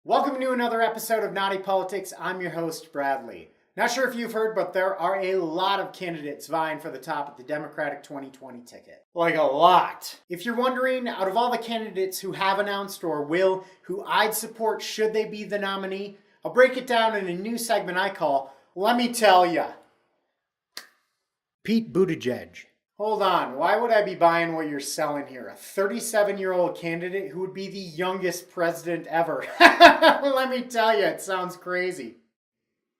Welcome to another episode of Naughty Politics. I'm your host, Bradley. Not sure if you've heard, but there are a lot of candidates vying for the top of the Democratic 2020 ticket. Like a lot. If you're wondering, out of all the candidates who have announced or will, who I'd support should they be the nominee, I'll break it down in a new segment I call Lemme Tell Ya. Pete Buttigieg. Hold on, why would I be buying what you're selling here? A 37-year-old candidate who would be the youngest president ever. Let me tell you, it sounds crazy.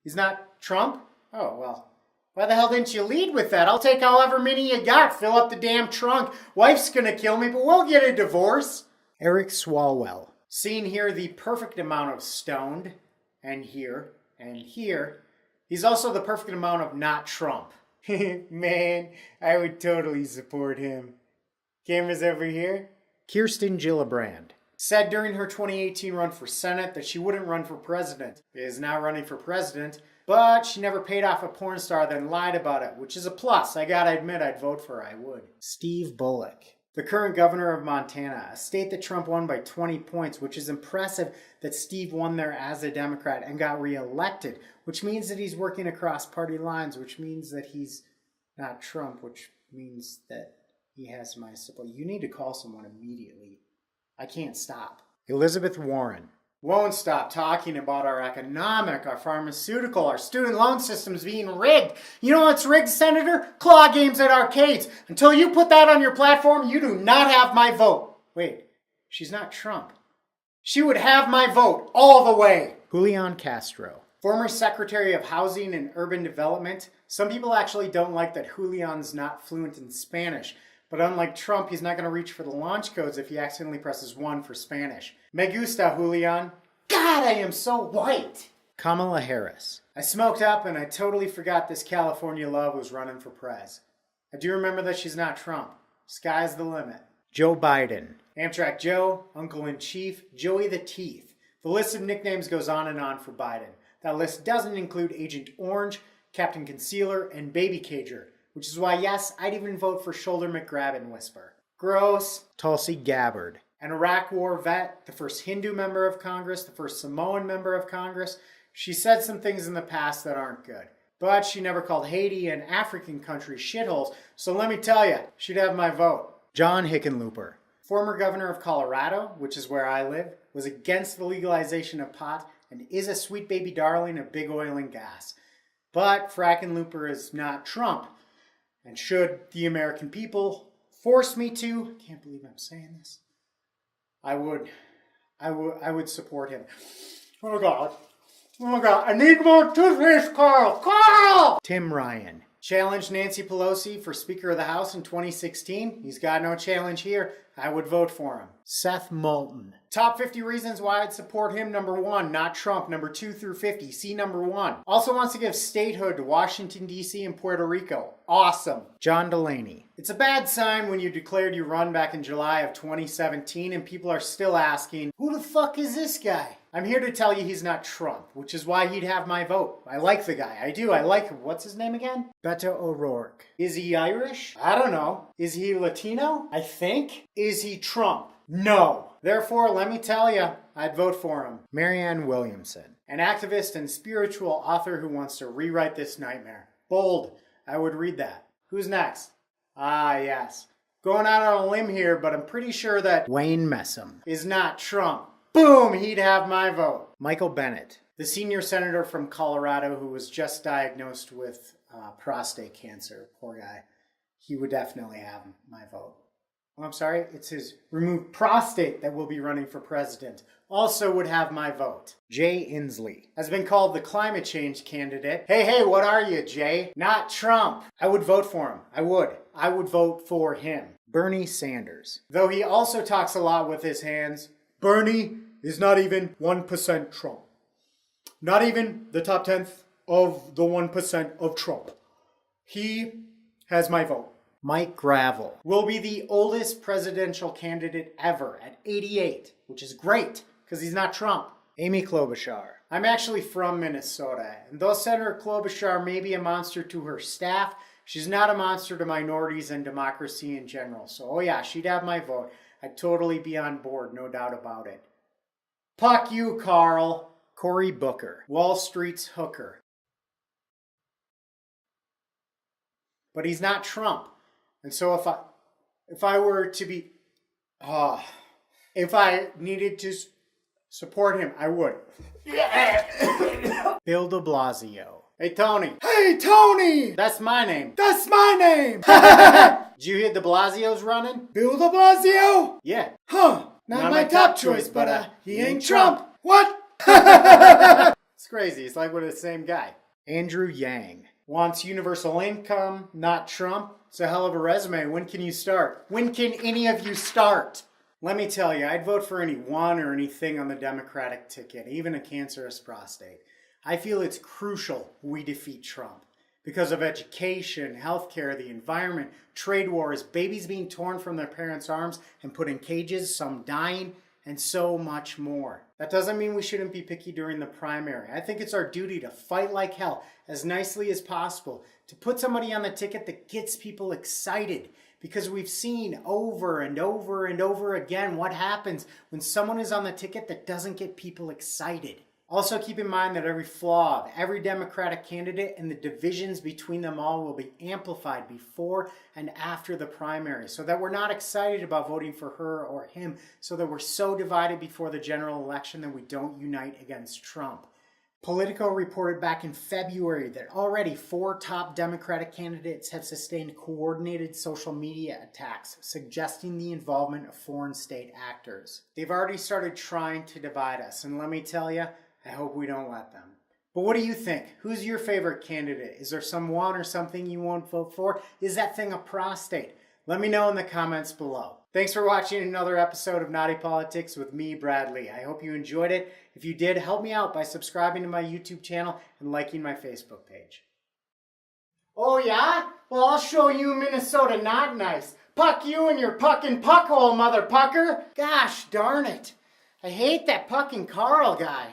He's not Trump? Oh, well, why the hell didn't you lead with that? I'll take however many you got. Fill up the damn trunk. Wife's gonna kill me, but we'll get a divorce. Eric Swalwell. Seen here the perfect amount of stoned, and here, and here. He's also the perfect amount of not Trump. Man, I would totally support him. Cameras over here. Kirsten Gillibrand said during her 2018 run for Senate that she wouldn't run for president. Is now running for president, but she never paid off a porn star, then lied about it, which is a plus. I gotta admit, I'd vote for her. I would. Steve Bullock, the current governor of Montana, a state that Trump won by 20 points, which is impressive that Steve won there as a Democrat and got reelected, which means that he's working across party lines, which means that he's not Trump, which means that he has my support. You need to call someone immediately. I can't stop. Elizabeth Warren won't stop talking about our economic, our pharmaceutical, our student loan systems being rigged. You know what's rigged, Senator? Claw games at arcades. Until you put that on your platform, you do not have my vote. Wait, she's not Trump. She would have my vote all the way. Julian Castro, former Secretary of Housing and Urban Development. Some people actually don't like that Julian's not fluent in Spanish. But unlike Trump, he's not going to reach for the launch codes if he accidentally presses 1 for Spanish. Me gusta, Julian. God, I am so white. Kamala Harris. I smoked up and I totally forgot this California love was running for prez. I do remember that she's not Trump. Sky's the limit. Joe Biden. Amtrak Joe, Uncle in Chief, Joey the Teeth. The list of nicknames goes on for Biden. That list doesn't include Agent Orange, Captain Concealer, and Baby Cager. Which is why, yes, I'd even vote for Shoulder McGrab and Whisper. Gross. Tulsi Gabbard. An Iraq War vet, the first Hindu member of Congress, the first Samoan member of Congress. She said some things in the past that aren't good. But she never called Haiti and African countries shitholes, so let me tell you, she'd have my vote. John Hickenlooper. Former governor of Colorado, which is where I live, was against the legalization of pot and is a sweet baby darling of big oil and gas. But Frackenlooper is not Trump. And should the American people force me to, I can't believe I'm saying this, I would support him. Oh God, I need more toothpaste, Karl! Karl! Tim Ryan challenged Nancy Pelosi for Speaker of the House in 2016. He's got no challenge here. I would vote for him. Seth Moulton. Top 50 reasons why I'd support him. Number 1, not Trump. Number 2 through 50. See number 1. Also wants to give statehood to Washington, D.C. and Puerto Rico. Awesome. John Delaney. It's a bad sign when you declared you run back in July of 2017 and people are still asking, who the fuck is this guy? I'm here to tell you he's not Trump, which is why he'd have my vote. I like the guy. I do. I like him. What's his name again? Beto O'Rourke. Is he Irish? I don't know. Is he Latino? I think. Is he Trump? No. Therefore, let me tell you, I'd vote for him. Marianne Williamson. An activist and spiritual author who wants to rewrite this nightmare. Bold. I would read that. Who's next? Ah, yes. Going out on a limb here, but I'm pretty sure that Wayne Messam is not Trump. Boom! He'd have my vote. Michael Bennet, the senior senator from Colorado who was just diagnosed with prostate cancer. Poor guy. He would definitely have my vote. Oh, I'm sorry, it's his removed prostate that will be running for president. Also would have my vote. Jay Inslee has been called the climate change candidate. Hey, what are you, Jay? Not Trump. I would vote for him. I would vote for him. Bernie Sanders. Though he also talks a lot with his hands, Bernie is not even 1% Trump. Not even the top 10th of the 1% of Trump. He has my vote. Mike Gravel will be the oldest presidential candidate ever at 88, which is great because he's not Trump. Amy Klobuchar. I'm actually from Minnesota, and though Senator Klobuchar may be a monster to her staff, she's not a monster to minorities and democracy in general. So, oh yeah, she'd have my vote. I'd totally be on board, no doubt about it. Puck you, Karl. Cory Booker, Wall Street's hooker. But he's not Trump. And so if I were to be, if I needed to support him, I would. Bill de Blasio. Hey, Tony. Hey, Tony! That's my name. That's my name! Did you hear de Blasio's running? Bill de Blasio? Yeah. Huh. Not my top choice, but he ain't Trump. What? It's crazy. It's like we're the same guy. Andrew Yang. Wants universal income, not Trump. It's a hell of a resume. When can you start? When can any of you start? Let me tell you, I'd vote for anyone or anything on the Democratic ticket, even a cancerous prostate. I feel it's crucial we defeat Trump because of education, healthcare, the environment, trade wars, babies being torn from their parents' arms and put in cages, some dying, and so much more. That doesn't mean we shouldn't be picky during the primary. I think it's our duty to fight like hell as nicely as possible, to put somebody on the ticket that gets people excited, because we've seen over and over and over again what happens when someone is on the ticket that doesn't get people excited. Also keep in mind that every flaw of every Democratic candidate and the divisions between them all will be amplified before and after the primary, so that we're not excited about voting for her or him, so that we're so divided before the general election that we don't unite against Trump. Politico reported back in February that already 4 top Democratic candidates have sustained coordinated social media attacks, suggesting the involvement of foreign state actors. They've already started trying to divide us, and let me tell you, I hope we don't let them. But what do you think? Who's your favorite candidate? Is there someone or something you won't vote for? Is that thing a prostate? Let me know in the comments below. Thanks for watching another episode of Naughty Politics with me, Bradley. I hope you enjoyed it. If you did, help me out by subscribing to my YouTube channel and liking my Facebook page. Oh yeah? Well, I'll show you Minnesota not nice. Puck you and your puckin' puck hole, mother pucker. Gosh darn it. I hate that puckin' Karl guy.